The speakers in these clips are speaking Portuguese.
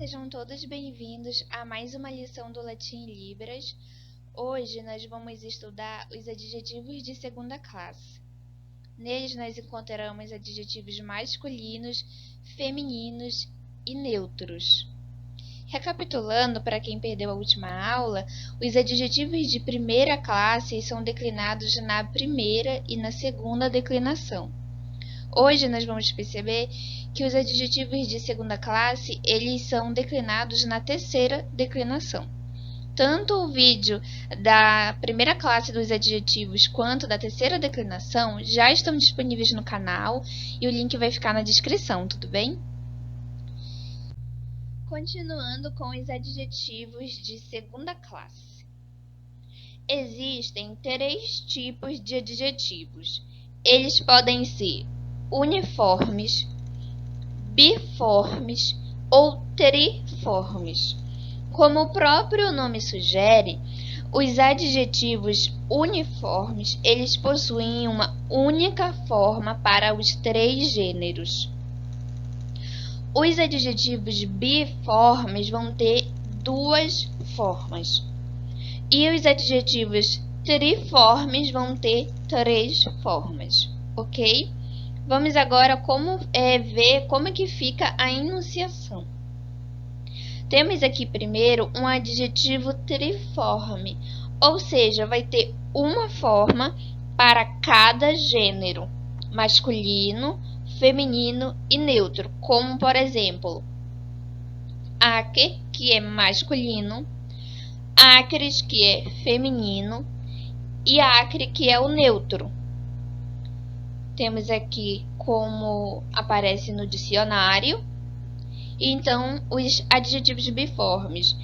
sejam todos bem-vindos a mais uma lição do Latim Libras. Hoje nós vamos estudar os adjetivos de segunda classe. Neles nós encontramos adjetivos masculinos, femininos e neutros. Recapitulando, para quem perdeu a última aula, os adjetivos de primeira classe são declinados na primeira e na segunda declinação. Hoje nós vamos perceber que os adjetivos de segunda classe, eles são declinados na terceira declinação. Tanto o vídeo da primeira classe dos adjetivos quanto da terceira declinação já estão disponíveis no canal e o link vai ficar na descrição, tudo bem? Continuando com os adjetivos de segunda classe. Existem três tipos de adjetivos. Eles podem ser uniformes, biformes ou triformes. Como o próprio nome sugere, os adjetivos uniformes, eles possuem uma única forma para os três gêneros. Os adjetivos biformes vão ter duas formas. E os adjetivos triformes vão ter três formas, ok? Vamos agora ver como que fica a enunciação. Temos aqui primeiro um adjetivo triforme, ou seja, vai ter uma forma para cada gênero, masculino, feminino e neutro, como por exemplo, aque, que é masculino, acres, que é feminino, e acre, que é o neutro. Temos aqui como aparece no dicionário. Então, os adjetivos biformes.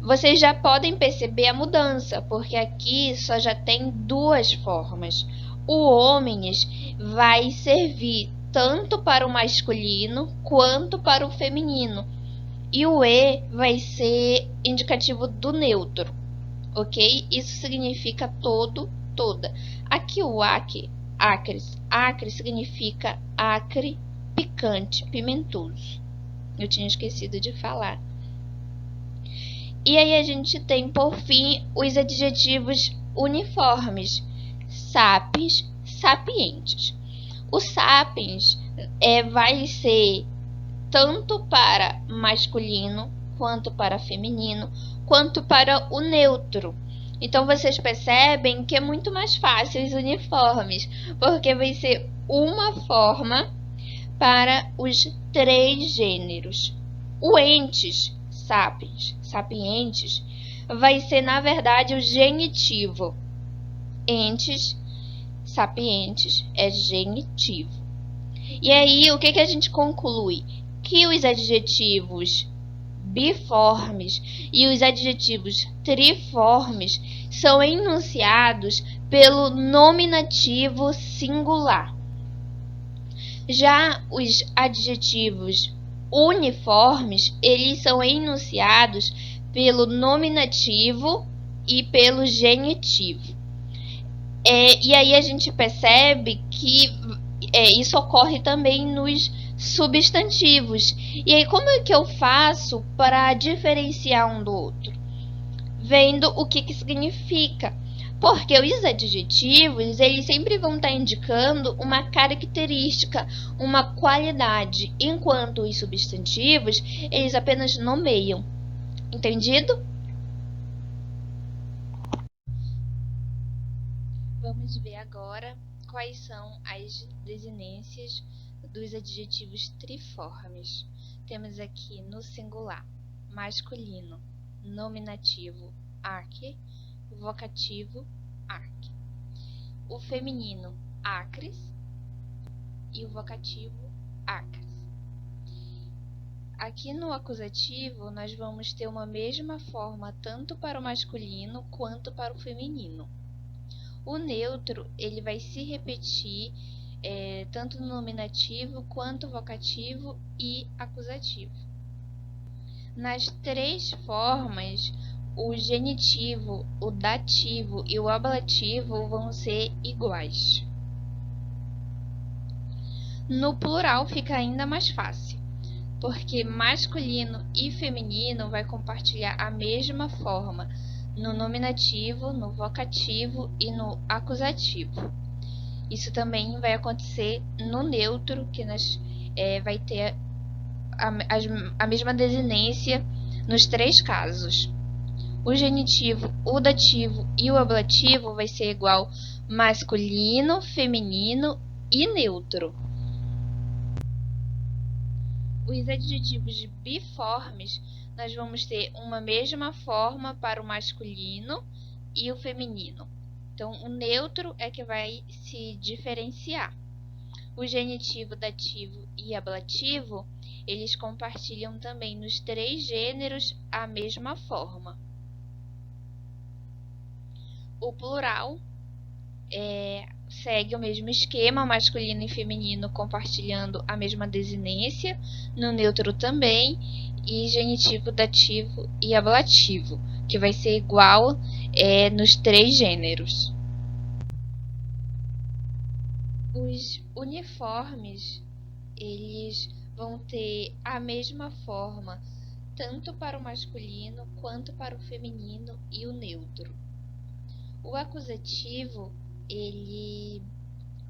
Vocês já podem perceber a mudança, porque aqui só já tem duas formas. O homens vai servir tanto para o masculino quanto para o feminino. E o e vai ser indicativo do neutro, ok? Isso significa todo, toda. Aqui o aque, acres, acre significa acre, picante, pimentoso. Eu tinha esquecido de falar. E aí a gente tem, por fim, os adjetivos uniformes. Sapiens, sapientes. O sapiens vai ser tanto para masculino, quanto para feminino, quanto para o neutro. Então, vocês percebem que é muito mais fácil os uniformes, porque vai ser uma forma para os três gêneros. O entes, sapiens, sapientes, vai ser, na verdade, o genitivo. Entes, sapientes, é genitivo. E aí, o que a gente conclui? Que os adjetivos biformes e os adjetivos triformes são enunciados pelo nominativo singular. Já os adjetivos uniformes, eles são enunciados pelo nominativo e pelo genitivo. E aí a gente percebe que isso ocorre também nos substantivos. E aí como é que eu faço para diferenciar um do outro? Vendo o que significa. Porque os adjetivos, eles sempre vão estar indicando uma característica, uma qualidade, enquanto os substantivos, eles apenas nomeiam. Entendido? Vamos ver agora quais são as desinências dos adjetivos triformes. Temos aqui no singular, masculino, nominativo, aque, vocativo, arque. O feminino, acres, e o vocativo, acres. Aqui no acusativo, nós vamos ter uma mesma forma tanto para o masculino quanto para o feminino. O neutro, ele vai se repetir tanto no nominativo quanto vocativo e acusativo. Nas três formas, o genitivo, o dativo e o ablativo vão ser iguais. No plural fica ainda mais fácil. porque masculino e feminino vai compartilhar a mesma forma no nominativo, no vocativo e no acusativo. Isso também vai acontecer no neutro, que vai ter a mesma desinência nos 3 casos. O genitivo, o dativo e o ablativo vai ser igual masculino, feminino e neutro. Os adjetivos biformes, nós vamos ter uma mesma forma para o masculino e o feminino. Então, o neutro é que vai se diferenciar. O genitivo, dativo e ablativo, eles compartilham também nos 3 gêneros a mesma forma. O plural segue o mesmo esquema, masculino e feminino compartilhando a mesma desinência, no neutro também, e genitivo, dativo e ablativo, que vai ser igual nos 3 gêneros. Os uniformes, eles vão ter a mesma forma, tanto para o masculino quanto para o feminino e o neutro. O acusativo, ele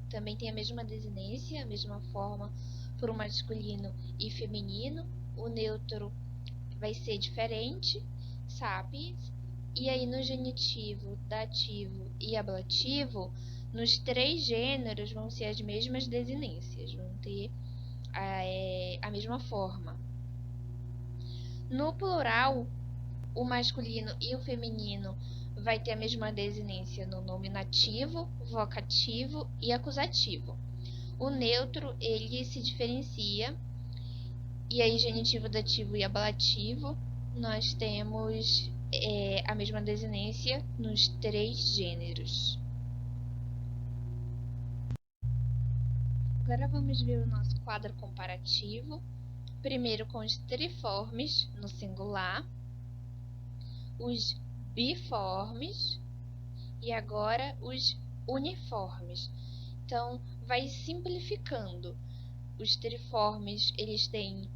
também tem a mesma desinência, a mesma forma para o masculino e feminino. O neutro vai ser diferente, sapiens. E aí no genitivo, dativo e ablativo, nos 3 gêneros vão ser as mesmas desinências, vão ter a mesma forma. No plural, o masculino e o feminino vai ter a mesma desinência no nominativo, vocativo e acusativo. O neutro, ele se diferencia, e aí genitivo, dativo e ablativo, nós temos a mesma desinência nos 3 gêneros. Agora vamos ver o nosso quadro comparativo. Primeiro com os triformes no singular, os biformes e agora os uniformes. Então, vai simplificando. Os triformes, eles têm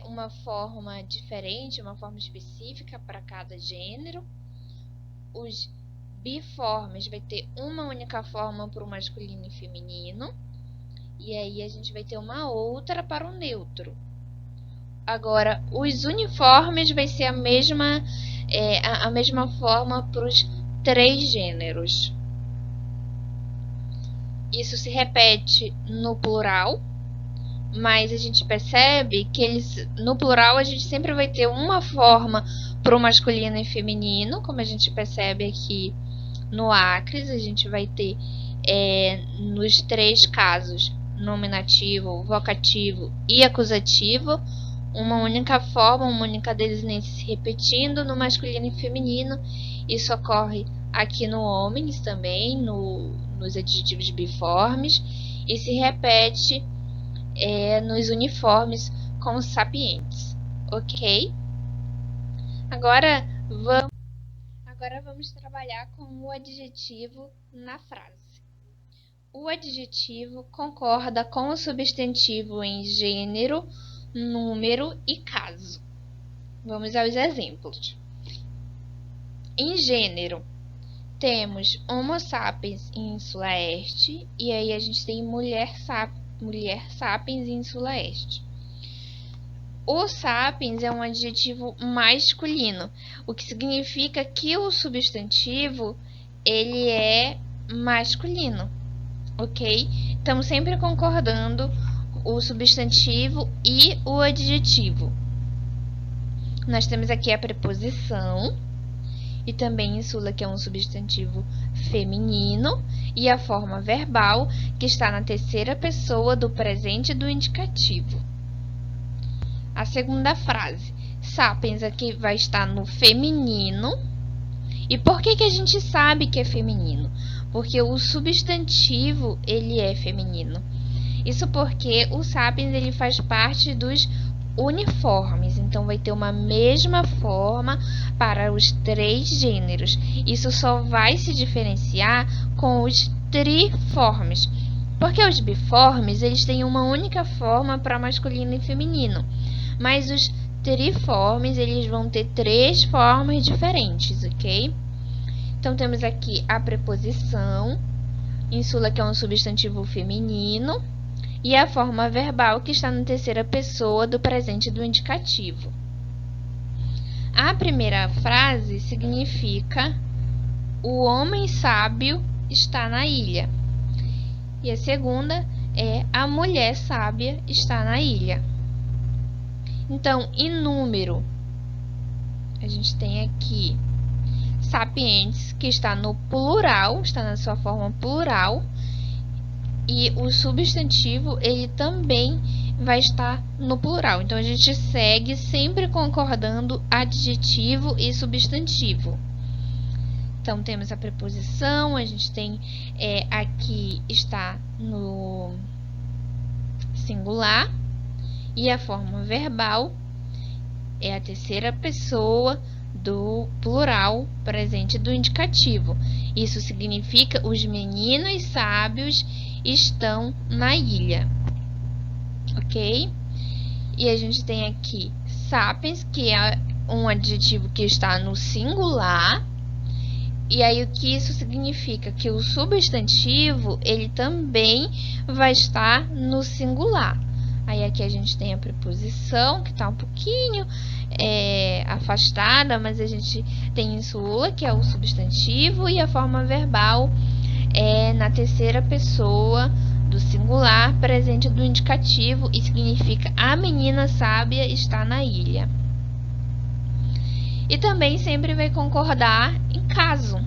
uma forma diferente, uma forma específica para cada gênero. Os biformes vai ter uma única forma para o masculino e feminino. E aí a gente vai ter uma outra para o neutro. Agora, os uniformes vai ser a mesma forma para os 3 gêneros. Isso se repete no plural, mas a gente percebe que no plural a gente sempre vai ter uma forma para o masculino e feminino, como a gente percebe aqui no Acres, a gente vai ter nos 3 casos, nominativo, vocativo e acusativo, uma única forma, uma única desinência se repetindo no masculino e feminino. Isso ocorre aqui no homens também, nos adjetivos biformes, e se repete nos uniformes com os sapientes, ok? Agora vamos trabalhar com o adjetivo na frase. O adjetivo concorda com o substantivo em gênero, número e caso. Vamos aos exemplos. Em gênero, temos Homo sapiens insula est, e aí a gente tem mulher sapiens insula est. O sapiens é um adjetivo masculino, o que significa que o substantivo ele é masculino, ok? Estamos sempre concordando o substantivo e o adjetivo. Nós temos aqui a preposição e também insula, que é um substantivo feminino, e a forma verbal, que está na terceira pessoa do presente do indicativo. A segunda frase, sapiens, aqui vai estar no feminino. E por que a gente sabe que é feminino? Porque o substantivo ele é feminino. Isso porque o sapiens ele faz parte dos uniformes, então vai ter uma mesma forma para os 3 gêneros. Isso só vai se diferenciar com os triformes, porque os biformes eles têm uma única forma para masculino e feminino. Mas os triformes, eles vão ter 3 formas diferentes, ok? Então, temos aqui a preposição, insula, que é um substantivo feminino, e a forma verbal, que está na terceira pessoa do presente do indicativo. A primeira frase significa: o homem sábio está na ilha. E a segunda é: a mulher sábia está na ilha. Então, em número, a gente tem aqui sapientes, que está no plural, está na sua forma plural, e o substantivo, ele também vai estar no plural. Então, a gente segue sempre concordando adjetivo e substantivo. Então, temos a preposição, a gente tem aqui está no singular, e a forma verbal é a terceira pessoa do plural presente do indicativo. Isso significa: os meninos sábios estão na ilha, ok? E a gente tem aqui sapiens, que é um adjetivo que está no singular. E aí, o que isso significa? Que o substantivo, ele também vai estar no singular. Aí, aqui a gente tem a preposição, que está um pouquinho afastada, mas a gente tem insula, que é o substantivo, e a forma verbal é na terceira pessoa do singular, presente do indicativo, e significa: a menina sábia está na ilha. E também sempre vai concordar em caso,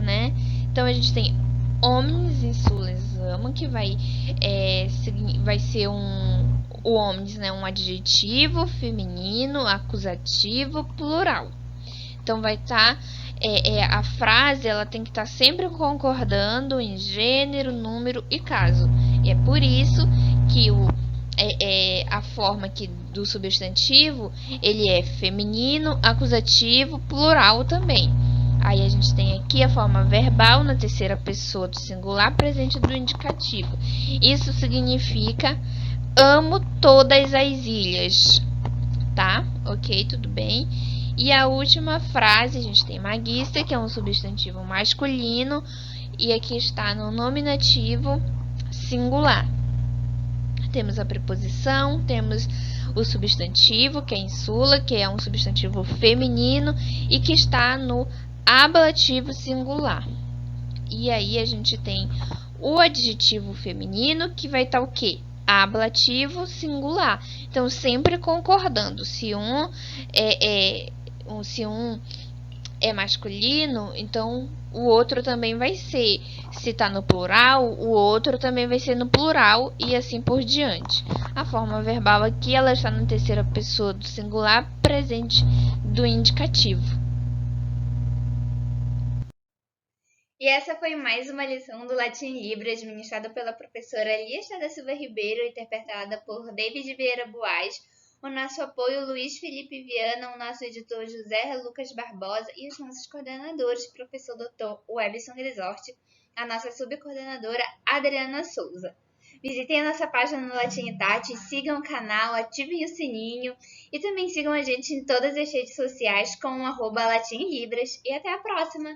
né? Então, a gente tem omnes insules ama, que vai ser o omnes, né? Um adjetivo feminino, acusativo, plural. Então, vai estar a frase, ela tem que estar sempre concordando em gênero, número e caso. E é por isso que a forma aqui do substantivo, ele é feminino, acusativo, plural também. Aí a gente tem aqui a forma verbal na terceira pessoa do singular, presente do indicativo. Isso significa: amo todas as ilhas, tá? Ok, tudo bem? E a última frase, a gente tem magister, que é um substantivo masculino, e aqui está no nominativo singular. Temos a preposição, temos o substantivo, que é insula, que é um substantivo feminino e que está no ablativo singular. E aí a gente tem o adjetivo feminino, que vai estar o quê? Ablativo singular. Então, sempre concordando. Se um é masculino, então o outro também vai ser. Se está no plural, o outro também vai ser no plural, e assim por diante. A forma verbal aqui, ela está na terceira pessoa do singular, presente do indicativo. E essa foi mais uma lição do Latim Libras, ministrada pela professora Liesta da Silva Ribeiro, interpretada por David Vieira Buás. O nosso apoio, Luiz Felipe Viana, o nosso editor José Lucas Barbosa e os nossos coordenadores, professor Dr. Webson Grisorti, a nossa subcoordenadora Adriana Souza. Visitem a nossa página no Latim Tati, sigam o canal, ativem o sininho e também sigam a gente em todas as redes sociais com @Latim Libras. E até a próxima!